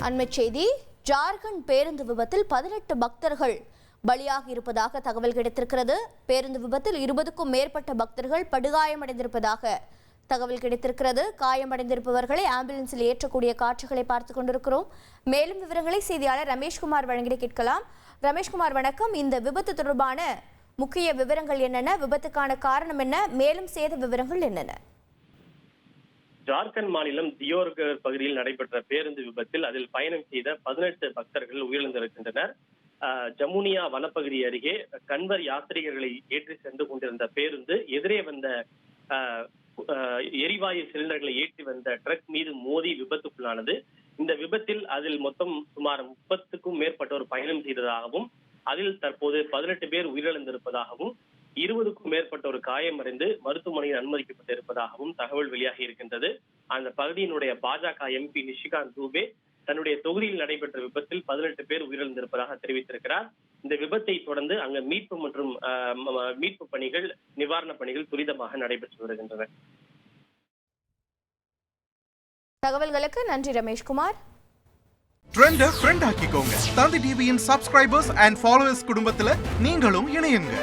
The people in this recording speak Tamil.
அண்மைச் செய்தி. ஜார்க்கண்ட் பேருந்து விபத்தில் 18 பக்தர்கள் பலியாகி இருப்பதாக தகவல் கிடைத்திருக்கிறது. பேருந்து விபத்தில் 20க்கும் மேற்பட்ட பக்தர்கள் படுகாயமடைந்திருப்பதாக தகவல் கிடைத்திருக்கிறது. காயமடைந்திருப்பவர்களை ஆம்புலன்ஸில் ஏற்றக்கூடிய காட்சிகளை பார்த்துக் கொண்டிருக்கிறோம். மேலும் விவரங்களை செய்தியாளர் ரமேஷ்குமார் வழங்கிட கேட்கலாம். ரமேஷ்குமார் வணக்கம். இந்த விபத்து தொடர்பான முக்கிய விவரங்கள் என்னென்ன? விபத்துக்கான காரணம் என்ன? மேலும் சேத விவரங்கள் என்னென்ன? ஜார்க்கண்ட் மாநிலம் தியோர்கர் பகுதியில் நடைபெற்ற பேருந்து விபத்தில் அதில் பயணம் செய்த 18 பக்தர்கள் உயிரிழந்திருக்கின்றனர். ஜமுனியா வனப்பகுதி அருகே கன்வர் யாத்ரீகர்களை ஏற்றி சென்று கொண்டிருந்த பேருந்து எதிரே வந்த எரிவாயு சிலிண்டர்களை ஏற்றி வந்த ட்ரக் மீது மோதி விபத்துக்குள்ளானது. இந்த விபத்தில் அதில் மொத்தம் சுமார் 30க்கும் மேற்பட்டோர் பயணம் செய்ததாகவும் அதில் தற்போது 18 பேர் உயிரிழந்திருப்பதாகவும் 20க்கும் மேற்பட்டோர் காயமடைந்து மருத்துவமனையில் அனுமதிக்கப்பட்டிருப்பதாகவும் தகவல் வெளியாகி இருக்கின்றது. அந்த பகுதியினுடைய பாஜக எம்பி நிஷிகாந்த் தூபே தன்னுடைய தொகுதியில் நடைபெற்ற விபத்தில் 18 பேர் உயிரிழந்திருப்பதாக தெரிவித்திருக்கிறார். இந்த விபத்தை தொடர்ந்து அங்கு மீட்பு மற்றும் மீட்பு பணிகள், நிவாரணப் பணிகள் துரிதமாக நடைபெற்று வருகின்றன. தகவல்களுக்கு நன்றி ரமேஷ்குமார். ட்ரெண்ட ஃப்ரெண்ட் ஆக்கிக்கோங்க. தந்தி டிவியின் சப்ஸ்கிரைபர்ஸ் அண்ட் ஃபாலோவர்ஸ் குடும்பத்துல நீங்களும் இணையுங்க.